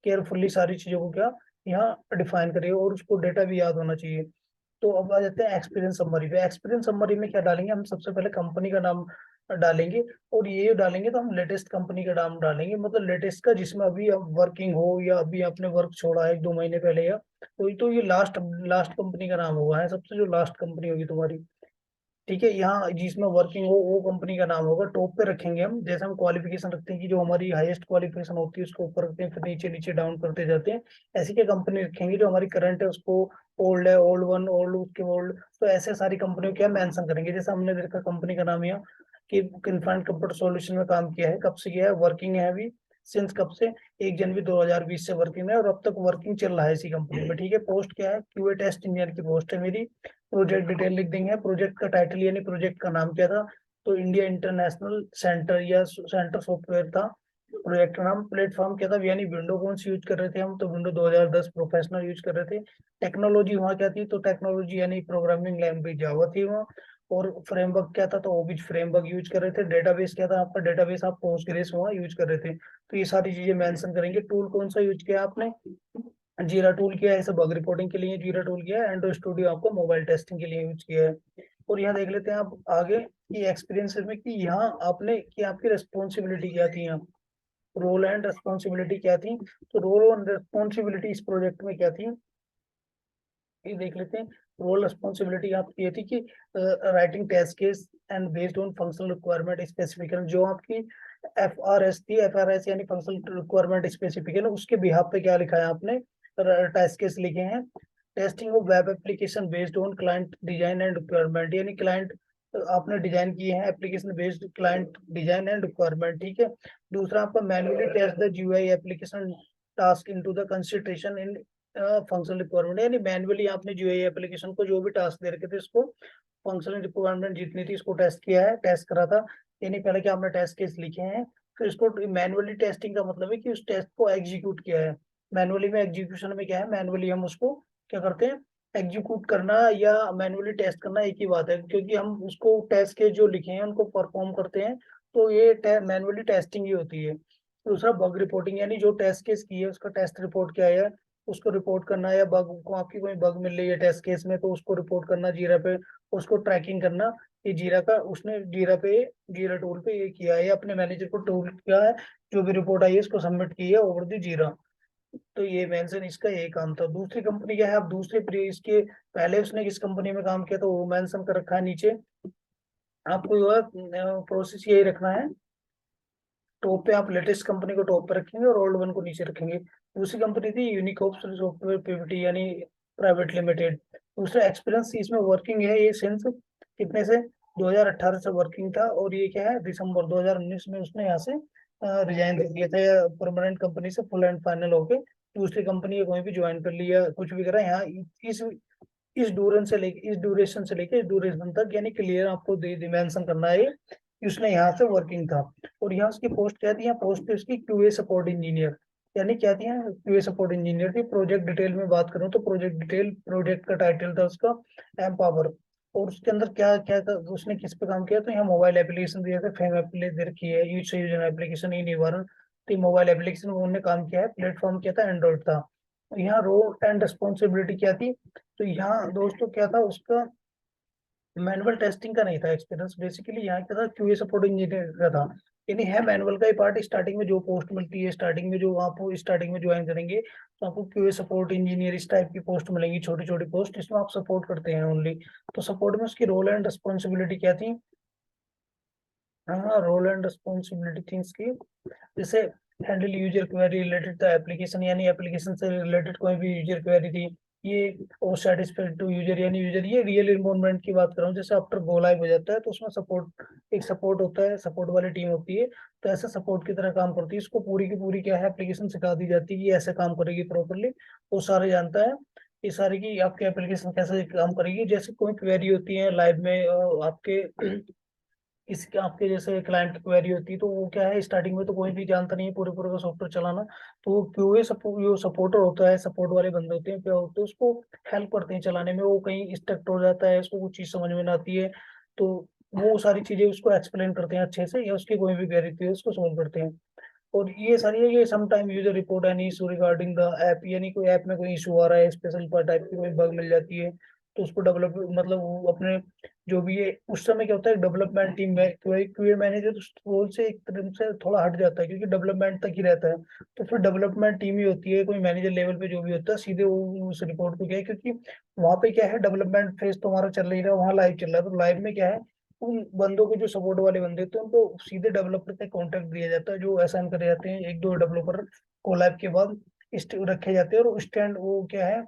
केयरफुली सारी चीजों को क्या यहाँ डिफाइन करिए, और उसको डेटा भी याद होना चाहिए। तो अब आ जाते हैं एक्सपीरियंस समरी पे, एक्सपीरियंस समरी में क्या डालेंगे हम, सबसे पहले कंपनी का नाम डालेंगे, और ये डालेंगे तो हम लेटेस्ट कंपनी का नाम डालेंगे, मतलब लेटेस्ट का जिसमें अभी आप वर्किंग हो या अभी आपने वर्क छोड़ा है एक दो महीने पहले, या तो ये लास्ट लास्ट कंपनी का नाम हुआ है, सबसे जो लास्ट कंपनी होगी तुम्हारी, ठीक है, यहाँ जिसमें वर्किंग हो वो कंपनी का नाम होगा, टॉप पे रखेंगे हम, जैसे हम क्वालिफिकेशन रखते हैं कि जो हमारी हाईएस्ट क्वालिफिकेशन होती है उसको ऊपर रखते हैं, फिर नीचे नीचे डाउन करते जाते हैं, ऐसी क्या कंपनी रखेंगे जो हमारी करंट है उसको ओल्ड है, ओल्ड वन, ओल्ड उसके ओल्ड, तो ऐसे सारी कंपनियों क्या मेंशन करेंगे, जैसे हमने देखा कंपनी का नाम यहाँ कि किनफाइन कंप्यूटर सॉल्यूशन में काम किया है, कब से किया है, वर्किंग है अभी, सिंस कब से, 1 जनवरी 2020 से वर्किंग है, और अब तक वर्किंग चल रहा है इसी कंपनी में, ठीक है, पोस्ट क्या है, क्यूए टेस्ट इंजीनियर की पोस्ट है मेरी, प्रोजेक्ट डिटेल लिख देंगे, प्रोजेक्ट का टाइटल यानी प्रोजेक्ट का नाम क्या था, तो इंडिया इंटरनेशनल सेंटर या सेंटर सॉफ्टवेयर था, प्रोजेक्ट का नाम, प्लेटफॉर्म क्या था, यानी विंडो कौन सी यूज कर रहे थे हम, तो विंडो 2010 प्रोफेशनल यूज कर रहे थे, टेक्नोलॉजी वहाँ क्या थी, तो टेक्नोलॉजी यानी प्रोग्रामिंग लैंग्वेज जावा थी वहाँ, और फ्रेमवर्क क्या था, तो ओबिज फ्रेमवर्क यूज कर रहे थे, डेटाबेस क्या था आपका, डेटाबेस आप पोस्टग्रेस वहाँ यूज कर रहे थे, तो ये सारी चीजें मेंशन करेंगे। टूल कौन सा यूज किया आपने, जीरा टूल किया है, सब बग रिपोर्टिंग के लिए जीरा टूल किया है, एंड्रॉइड स्टूडियो आपको मोबाइल टेस्टिंग के लिए यूज किया है। और यहाँ देख लेते हैं आप आगे की एक्सपीरियंस में कि यहाँ आपने कि आपकी रिस्पॉन्सिबिलिटी क्या थी, यहाँ रोल एंड रिस्पॉन्सिबिलिटी क्या थी, तो रोल एंड रिस्पॉन्सिबिलिटी इस प्रोजेक्ट में क्या थी ये देख लेते हैं। रोल रिस्पॉन्सिबिलिटी आपकी ये थी कि writing test case and based on functional requirement specification, जो आपकी एफआरएस थी, एफआरएस यानी फंक्शनल रिक्वायरमेंट स्पेसिफिकेशन, उसके बिहाफ पे क्या लिखा है आपने, टेस्ट केस लिखे हैं, testing of web application based on client design and requirement, यानी क्लाइंट आपने डिजाइन किए हैं application based client design and requirement, ठीक है। दूसरा आपका manually test the GUI application task into the consideration in functional requirement, यानी मैन्युअली आपने जीयूआई एप्लीकेशन को जो भी टास्क दे रखे थे इसको फंक्शनल रिक्वायरमेंट जितनी थी इसको टेस्ट किया है, टेस्ट करा था, यानी पहले क्या आपने टेस्ट केस लिखे हैं, फिर इसको मैन्युअली टेस्टिंग का मतलब है कि उस टेस्ट को एग्जीक्यूट किया है, मैनुअली में एग्जीक्यूशन में क्या है, मैनुअली हम उसको क्या करते हैं, एग्जीक्यूट करना या मैनुअली टेस्ट करना एक ही बात है, क्योंकि हम उसको टेस्ट के जो लिखे हैं उनको परफॉर्म करते हैं, तो ये मैनुअली टेस्टिंग ही होती है। दूसरा बग रिपोर्टिंग, यानी जो टेस्ट केस की है उसका टेस्ट रिपोर्ट क्या है, उसको रिपोर्ट करना, या बग को आपकी कोई बग मिल रही है टेस्ट केस में तो उसको रिपोर्ट करना जीरा पे, उसको ट्रैकिंग करना, ये जीरा का उसने जीरा टूल पे ये किया है, अपने मैनेजर को टूल किया है, जो भी रिपोर्ट आई है इसको सबमिट की है ओवर द जीरा। तो ये मेंशन इसका यही काम था। दूसरी कंपनी क्या है, अब इसके पहले उसने किस कंपनी में काम किया तो वो मेंशन कर रखा है नीचे। आपको जो है प्रोसेस यही रखना है, टॉप पे आप लेटेस्ट कंपनी को टॉप पे रखेंगे और ओल्ड वन को नीचे रखेंगे। दूसरी कंपनी थी यूनिकोप सॉफ्टवेयर पीवीटी यानी प्राइवेट लिमिटेड। दूसरा एक्सपीरियंस इसमें वर्किंग है ये सिंस कितने से 2018 से वर्किंग था, और ये क्या है दिसंबर 2019 में उसने यहाँ से रिजाइन दे दिया था परमानेंट कंपनी से, फुल एंड फाइनल होके दूसरी कंपनी कोई भी ज्वाइन कर लिया, कुछ भी करा यहाँ इस इस ड्यूरेशन से लेके इस ड्यूरेशन तक, यानी क्लियर आपको दे मेंशन करना है कि उसने यहाँ से वर्किंग था। और यहाँ उसकी पोस्ट क्या थी, यहाँ पोस्ट थी उसकी क्यूए सपोर्ट इंजीनियर, यानी क्या थी क्यूए सपोर्ट इंजीनियर थी। प्रोजेक्ट डिटेल में बात करूँ तो प्रोजेक्ट डिटेल, प्रोजेक्ट का टाइटल था उसका एम पावर। और उसके अंदर क्या क्या था, उसने किस पे काम किया, तो यहाँ मोबाइल एप्लीकेशन दिया था, फेम एप्लीकेशन दे रखी है, यूज से यूजर एप्लीकेशन ही निवारण, तो मोबाइल एप्लीकेशन उन्होंने काम किया है, प्लेटफॉर्म क्या था एंड्रॉइड था। यहाँ रोल एंड रिस्पॉन्सिबिलिटी क्या थी, तो यहाँ दोस्तों क्या था उसका, मैनुअल टेस्टिंग का नहीं था एक्सपीरियंस, बेसिकली यहाँ क्या था क्यूए सपोर्ट इंजीनियर का था। यानी है मैनुअल का ही पार्ट, स्टार्टिंग में जो पोस्ट मिलती है, स्टार्टिंग में जो आप स्टार्टिंग में ज्वाइन करेंगे तो आपको क्यूए सपोर्ट इंजीनियर इस टाइप की पोस्ट मिलेंगी, छोटी छोटी पोस्ट, इसमें आप सपोर्ट करते हैं ओनली। तो सपोर्ट में उसकी रोल एंड रिस्पॉन्सिबिलिटी क्या थी, हाँ रोल एंड रिस्पॉन्सिबिलिटी थी इसकी, जैसे हैंडल यूजर क्वेरी रिलेटेड था एप्लीकेशन, यानी एप्लीकेशन से रिलेटेड कोई भी यूजर क्वेरी थी, ये और सेटिस्फाइड टू यूजर, यानी यूजर ये रियल इन्वायरमेंट की बात कर रहा हूँ, जैसे आफ्टर गो लाइव हो जाता है तो उसमें सपोर्ट, एक सपोर्ट होता है, सपोर्ट वाली टीम होती है, तो ऐसे सपोर्ट की तरह काम करती है, इसको पूरी की पूरी क्या है एप्लीकेशन सिखा दी जाती है कि ऐसे काम करेगी प्रॉपरली, वो सारे जानता है ये सारी की आपकी एप्लीकेशन कैसे काम करेगी। जैसे कोई क्वेरी होती है लाइव में आपके इसके आपके जैसे क्लाइंट की क्वेरी होती है, तो वो क्या है स्टार्टिंग में तो कोई भी जानता नहीं है पूरे पूरे का सॉफ्टवेयर चलाना, तो वो क्यूए सपोर्ट जो सपोर्टर होता है, सपोर्ट वाले बंदे होते हैं क्या होते हैं उसको हेल्प करते हैं चलाने में, वो कहीं स्टक हो जाता है, उसको कुछ चीज समझ में ना आती है, तो वो सारी चीजें उसको एक्सप्लेन करते हैं अच्छे से, या उसकी कोई भी क्वेरी होती है उसको सॉल्व करते हैं। और ये सारी है कि some time user report any issue regarding the app, यानी कोई ऐप में कोई इशू आ रहा है, स्पेशल टाइप की कोई बग मिल जाती है, तो उसको डेवलप मतलब वो अपने जो भी है उस समय क्या होता है डेवलपमेंट टीम में क्यूए मैनेजर उस रोल से एक तरह से थोड़ा हट जाता है, क्योंकि डेवलपमेंट तक ही रहता है, तो फिर डेवलपमेंट टीम ही होती है, कोई मैनेजर लेवल पे जो भी होता है सीधे वो उस रिपोर्ट को क्या है, क्योंकि वहां पे क्या है डेवलपमेंट फेज तो हमारा चल रही है, वहाँ लाइव चल रहा है, तो लाइव में क्या है उन बंदों के जो सपोर्ट वाले बंदे होते हैं उनको सीधे डेवलपर पे कॉन्टेक्ट दिया जाता है, जो असाइन करे जाते हैं, एक दो डेवलपर कोलैब के बाद रखे जाते हैं, और स्टैंड वो क्या है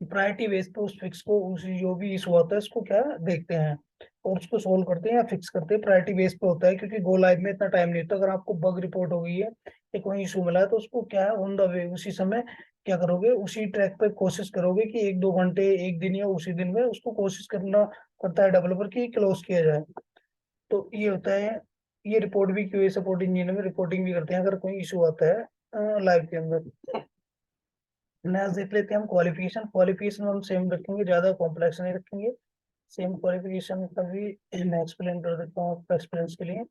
प्रायोरिटी बेस पे उस फिक्स को, उस जो भी इशू होता है उसको क्या है देखते हैं और उसको सोल्व करते हैं या फिक्स करते हैं, प्रायोरिटी बेस पे होता है, क्योंकि गो लाइव में इतना टाइम नहीं होता। अगर आपको बग रिपोर्ट हो गई है या कोई इशू मिला है तो उसको क्या है ऑन द वे उसी समय क्या करोगे, उसी ट्रैक पे कोशिश करोगे कि एक दो घंटे एक दिन या उसी दिन में उसको कोशिश करना पड़ता है डेवलपर की क्लोज किया जाए। तो ये होता है, ये रिपोर्ट भी क्यूए सपोर्ट इंजीनियर में रिपोर्टिंग भी करते हैं अगर कोई इशू आता है लाइव के अंदर। नेक्स्ट देख लेते हैं हम क्वालिफिकेशन। क्वालिफिकेशन हम सेम रखेंगे, ज्यादा कॉम्प्लेक्स नहीं रखेंगे, सेम क्वालिफिकेशन का भी मैं एक्सप्लेन कर देता हूँ आपका एक्सपीरियंस के लिए।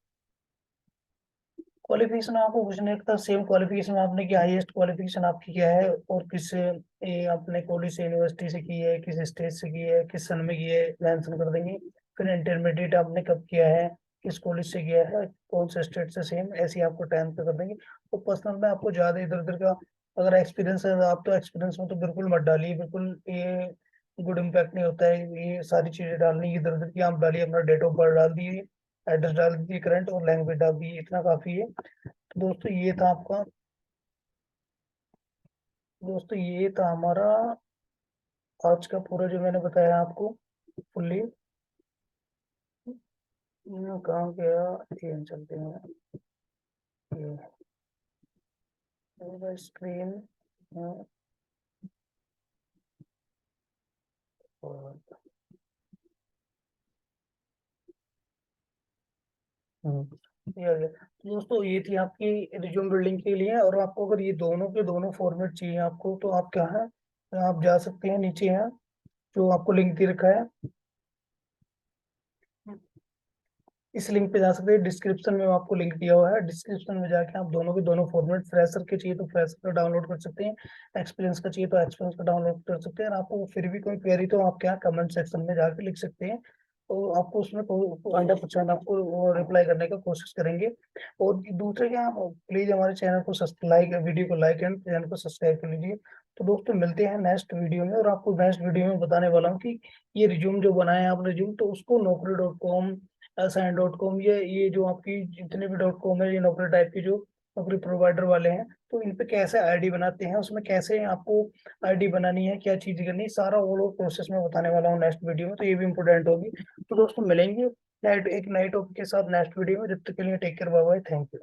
क्वालिफिकेशन आपको कुछ नहीं था, सेम क्वालिफिकेशन आपने की, हाईएस्ट क्वालिफिकेशन आपकी क्या है और किस आपने कॉलेज से यूनिवर्सिटी से की है, किस स्टेट से की है, किस सन में की है मेंशन कर देंगे। फिर इंटरमीडिएट आपने कब किया है, किस कॉलेज से किया है, कौन से स्टेट से, सेम ऐसे ही आपको 10th पे कर देंगे। तो पर्सनल में आपको ज्यादा इधर उधर का अगर एक्सपीरियंस है आप तो एक्सपीरियंस में तो बिल्कुल मत डालिए, बिल्कुल ये गुड इम्पैक्ट नहीं होता है ये सारी चीजें डालने की, इधर उधर की आप डालिए, अपना डेट ऑफ बर्थ डाल दिए, एड्रेस डाल दीजिए करंट, और लैंग्वेज डाल दीजिए, इतना काफी है। तो दोस्तों ये था हमारा आज का पूरा जो मैंने बताया आपको फुल्ली। कहाँ गया, ये चलते हैं, ये स्क्रीन और ये आ गया। दोस्तों ये थी आपकी रिज्यूम बिल्डिंग के लिए। और आपको अगर ये दोनों के दोनों फॉर्मेट चाहिए आपको, तो आप क्या है, आप जा सकते हैं नीचे है जो आपको लिंक दे रखा है, इस लिंक पे जा सकते हैं। डिस्क्रिप्शन में आपको लिंक दिया हुआ है, डिस्क्रिप्शन में जाके आप दोनों के दोनों फॉर्मेट, फ्रेशर के चाहिए तो फ्रेशर का डाउनलोड कर सकते हैं, एक्सपीरियंस का चाहिए तो एक्सपीरियंस का डाउनलोड कर सकते हैं। और आपको फिर भी कोई क्वेरी तो आप क्या कमेंट सेक्शन में जाके लिख सकते हैं, तो आपको उसमें 100% आपको रिप्लाई करने का कोशिश करेंगे। और दूसरे क्या, आप प्लीज हमारे चैनल को लाइक, वीडियो को लाइक एंड चैनल को सब्सक्राइब कर लीजिए। तो दोस्तों मिलते हैं नेक्स्ट वीडियो में, और आपको नेक्स्ट वीडियो में बताने वाला हूँ कि ये रिज्यूम जो बनाया है आपने रिज्यूम, तो उसको naukri.com, assign.com, ये जो आपकी जितने भी .com है, ये नौकरी टाइप की जो नौकरी प्रोवाइडर वाले हैं, तो इन पे कैसे आईडी बनाते हैं, उसमें कैसे आपको आईडी बनानी है, क्या चीज करनी है, सारा वो लोग प्रोसेस में बताने वाला हूँ नेक्स्ट वीडियो में, तो ये भी इंपॉर्टेंट होगी। तो दोस्तों मिलेंगे एक नए टॉपिक के साथ नेक्स्ट वीडियो में। जब तक के लिए take care, bye bye, thank you.